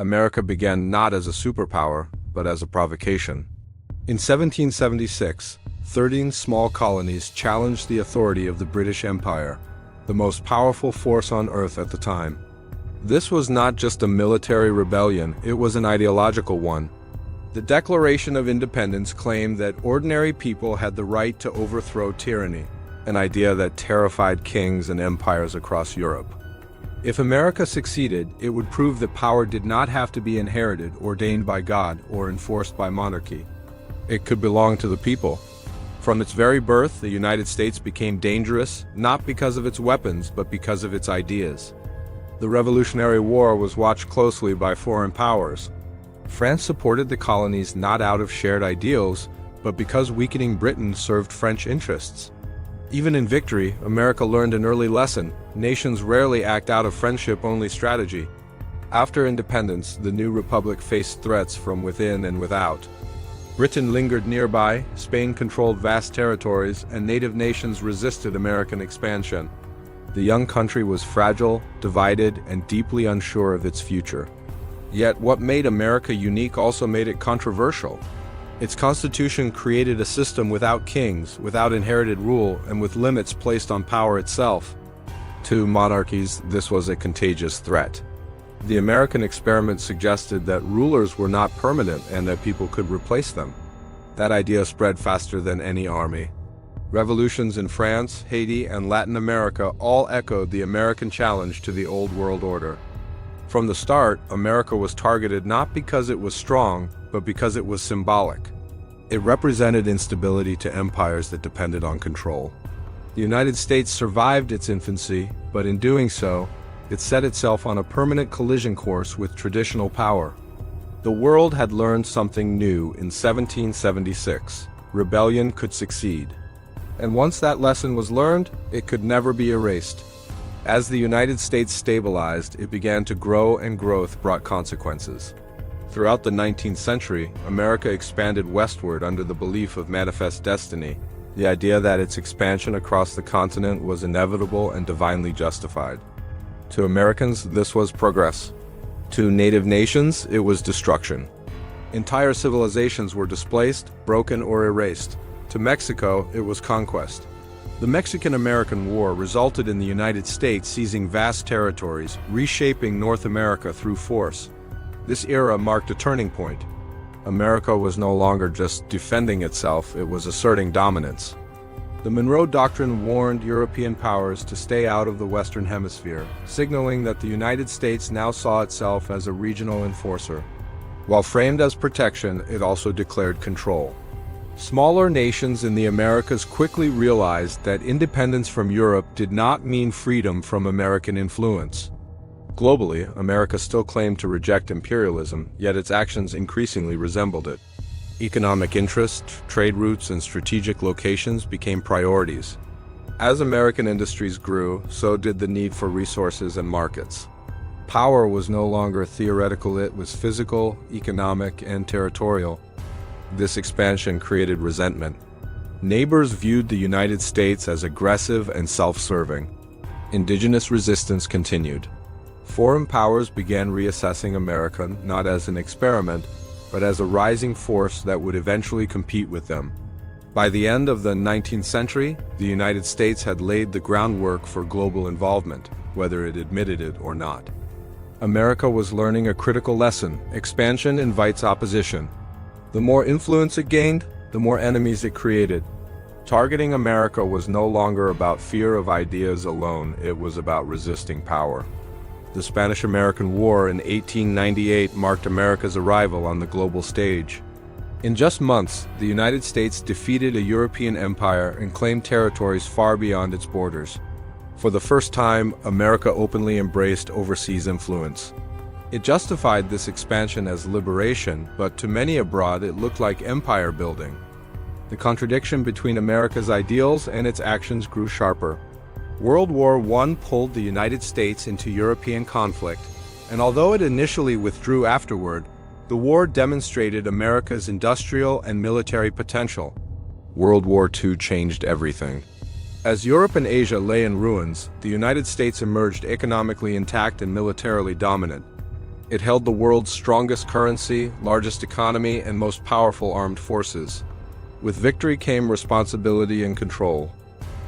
America began not as a superpower, but as a provocation. In 1776, 13 small colonies challenged the authority of the British Empire, the most powerful force on earth at the time. This was not just a military rebellion, it was an ideological one. The Declaration of Independence claimed that ordinary people had the right to overthrow tyranny, an idea that terrified kings and empires across Europe. If America succeeded, it would prove that power did not have to be inherited, ordained by God, or enforced by monarchy. It could belong to the people. From its very birth, the United States became dangerous, not because of its weapons, but because of its ideas. The Revolutionary War was watched closely by foreign powers. France supported the colonies not out of shared ideals, but because weakening Britain served French interests. Even in victory, America learned an early lesson: nations rarely act out of friendship-only strategy. After independence, the new republic faced threats from within and without. Britain lingered nearby, Spain controlled vast territories, and native nations resisted American expansion. The young country was fragile, divided, and deeply unsure of its future. Yet what made America unique also made it controversial. Its constitution created a system without kings, without inherited rule, and with limits placed on power itself. To monarchies, this was a contagious threat. The American experiment suggested that rulers were not permanent and that people could replace them. That idea spread faster than any army. Revolutions in France, Haiti, and Latin America all echoed the American challenge to the old world order. From the start, America was targeted not because it was strong, but because it was symbolic. It represented instability to empires that depended on control. The United States survived its infancy, but in doing so, it set itself on a permanent collision course with traditional power. The world had learned something new in 1776. Rebellion could succeed. And once that lesson was learned, it could never be erased. As the United States stabilized, it began to grow, and growth brought consequences. Throughout the 19th century, America expanded westward under the belief of manifest destiny, the idea that its expansion across the continent was inevitable and divinely justified. To Americans, this was progress. To native nations, it was destruction. Entire civilizations were displaced, broken, or erased. To Mexico, it was conquest. The Mexican-American War resulted in the United States seizing vast territories, reshaping North America through force. This era marked a turning point. America was no longer just defending itself, it was asserting dominance. The Monroe Doctrine warned European powers to stay out of the Western Hemisphere, signaling that the United States now saw itself as a regional enforcer. While framed as protection, it also declared control. Smaller nations in the Americas quickly realized that independence from Europe did not mean freedom from American influence. Globally, America still claimed to reject imperialism, yet its actions increasingly resembled it. Economic interest, trade routes, and strategic locations became priorities. As American industries grew, so did the need for resources and markets. Power was no longer theoretical, it was physical, economic, and territorial. This expansion created resentment. Neighbors viewed the United States as aggressive and self-serving. Indigenous resistance continued. Foreign powers began reassessing America not as an experiment, but as a rising force that would eventually compete with them. By the end of the 19th century, the United States had laid the groundwork for global involvement, whether it admitted it or not. America was learning a critical lesson: expansion invites opposition. The more influence it gained, the more enemies it created. Targeting America was no longer about fear of ideas alone, it was about resisting power. The Spanish-American War in 1898 marked America's arrival on the global stage. In just months, the United States defeated a European empire and claimed territories far beyond its borders. For the first time, America openly embraced overseas influence. It justified this expansion as liberation, but to many abroad it looked like empire building. The contradiction between America's ideals and its actions grew sharper. World War I pulled the United States into European conflict, and although it initially withdrew afterward, the war demonstrated America's industrial and military potential. World War II changed everything. As Europe and Asia lay in ruins, the United States emerged economically intact and militarily dominant. It held the world's strongest currency, largest economy, and most powerful armed forces. With victory came responsibility and control.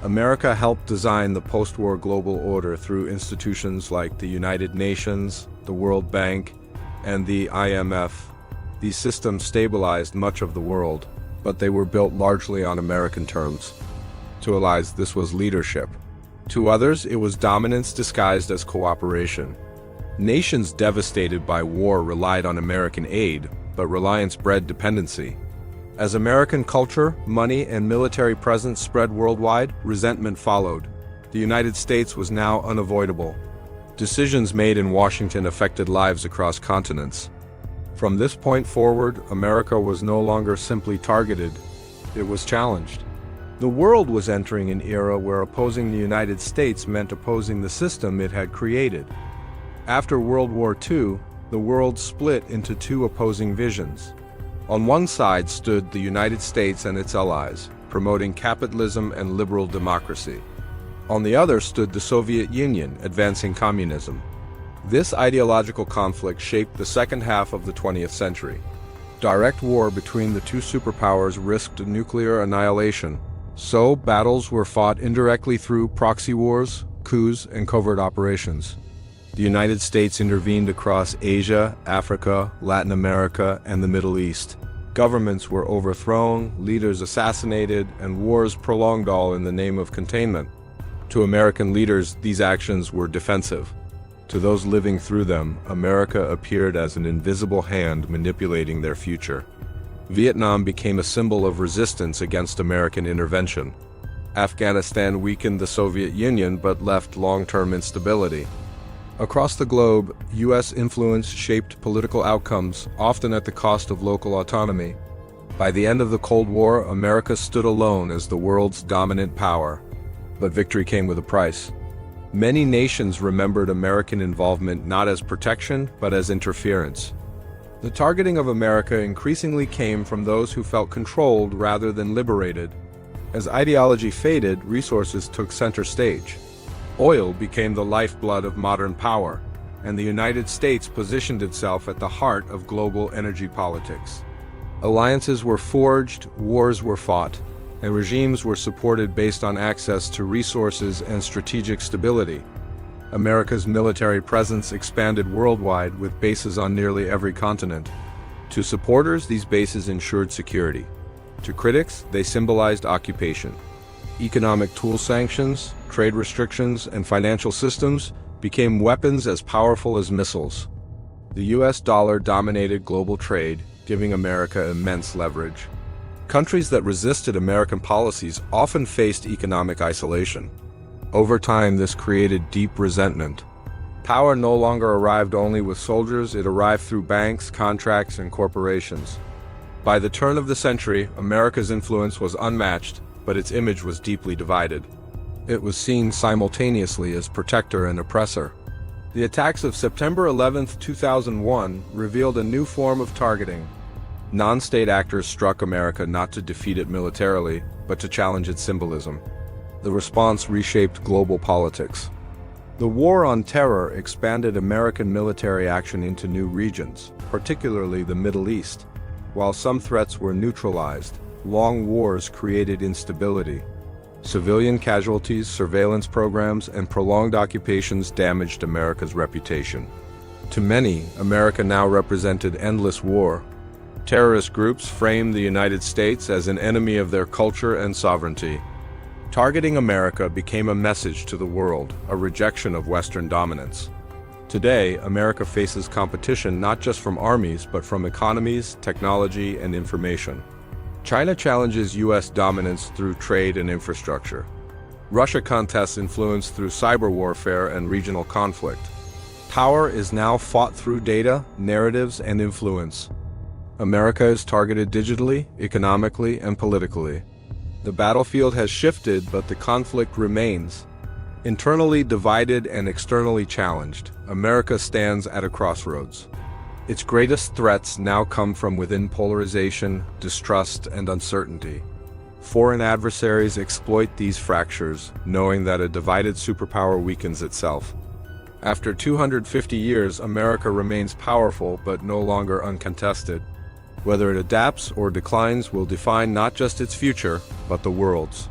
America helped design the post-war global order through institutions like the United Nations, the World Bank, and the IMF. These systems stabilized much of the world, but they were built largely on American terms. To allies, this was leadership. To others, it was dominance disguised as cooperation. Nations devastated by war relied on American aid, but reliance bred dependency. As American culture, money, and military presence spread worldwide, resentment followed. The United States was now unavoidable. Decisions made in Washington affected lives across continents. From this point forward, America was no longer simply targeted, it was challenged. The world was entering an era where opposing the United States meant opposing the system it had created. After World War II, the world split into two opposing visions. On one side stood the United States and its allies, promoting capitalism and liberal democracy. On the other stood the Soviet Union, advancing communism. This ideological conflict shaped the second half of the 20th century. Direct war between the two superpowers risked nuclear annihilation, so battles were fought indirectly through proxy wars, coups, and covert operations. The United States intervened across Asia, Africa, Latin America, and the Middle East. Governments were overthrown, leaders assassinated, and wars prolonged, all in the name of containment. To American leaders, these actions were defensive. To those living through them, America appeared as an invisible hand manipulating their future. Vietnam became a symbol of resistance against American intervention. Afghanistan weakened the Soviet Union but left long-term instability. Across the globe, U.S. influence shaped political outcomes, often at the cost of local autonomy. By the end of the Cold War, America stood alone as the world's dominant power. But victory came with a price. Many nations remembered American involvement not as protection, but as interference. The targeting of America increasingly came from those who felt controlled rather than liberated. As ideology faded, resources took center stage. Oil became the lifeblood of modern power, and the United States positioned itself at the heart of global energy politics. Alliances were forged, wars were fought, and regimes were supported based on access to resources and strategic stability. America's military presence expanded worldwide with bases on nearly every continent. To supporters, these bases ensured security. To critics, they symbolized occupation. Economic tool sanctions, trade restrictions, and financial systems became weapons as powerful as missiles. The US dollar dominated global trade, giving America immense leverage. Countries that resisted American policies often faced economic isolation. Over time, this created deep resentment. Power no longer arrived only with soldiers, it arrived through banks, contracts, and corporations. By the turn of the century, America's influence was unmatched, but its image was deeply divided. It was seen simultaneously as protector and oppressor. The attacks of September 11, 2001 revealed a new form of targeting. Non-state actors struck America not to defeat it militarily, but to challenge its symbolism. The response reshaped global politics. The war on terror expanded American military action into new regions, particularly the Middle East. While some threats were neutralized, long wars created instability. Civilian casualties, surveillance programs, and prolonged occupations damaged America's reputation. To many, America now represented endless war. Terrorist groups framed the United States as an enemy of their culture and sovereignty. Targeting America became a message to the world, a rejection of Western dominance. Today, America faces competition not just from armies, but from economies, technology, and information. China challenges U.S. dominance through trade and infrastructure. Russia contests influence through cyber warfare and regional conflict. Power is now fought through data, narratives, and influence. America is targeted digitally, economically, and politically. The battlefield has shifted, but the conflict remains. Internally divided and externally challenged, America stands at a crossroads. Its greatest threats now come from within: polarization, distrust, and uncertainty. Foreign adversaries exploit these fractures, knowing that a divided superpower weakens itself. After 250 years, America remains powerful but no longer uncontested. Whether it adapts or declines will define not just its future, but the world's.